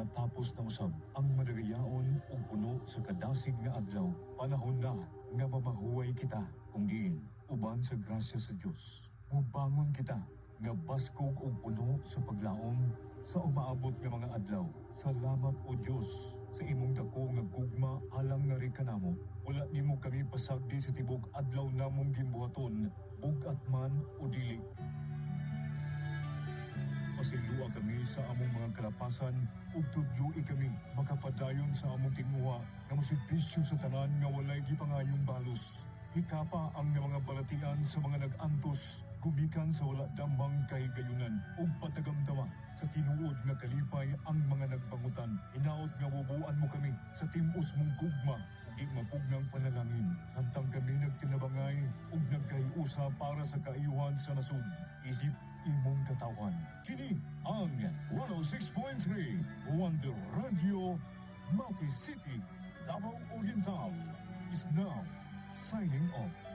natapos na usab ang madagayaon ug puno sa kadasig nga adlaw. Panahon na nga mamahuway kita, kung diin uban sa grasya sa Dios. Mubangon kita nga baskog ug puno sa paglaom sa umaabot nga mga adlaw. Salamat o Dios sa imong dako nga gugma alang nga rin kanamo. Wala nimo kami pasagdi sa tibok adlaw namong gimbuhaton, bugat man o dili. Pasilua kami sa among mga kalapasan ug tudloi kami makapadayon sa among tinguha nga mosibisyo sa tanan nga walay gipangayong balos. Hikapa ang mga balatian sa mga nag-antos, gumikan sa wala damang kahigayunan ug patagamtama sa tinuod nga kalipay ang mga nagpangutan. Hinaot nga bubuan mo kami sa tim-os mong gugma, di mapugnang panalangin. Samtang kami nagtinabangay ug nagkahiusa para sa kaayuhan sa nasud. Isip imong katawan. Kini ang 106.3 Wonder Radio, Mati City, Davao Oriental is now signing off.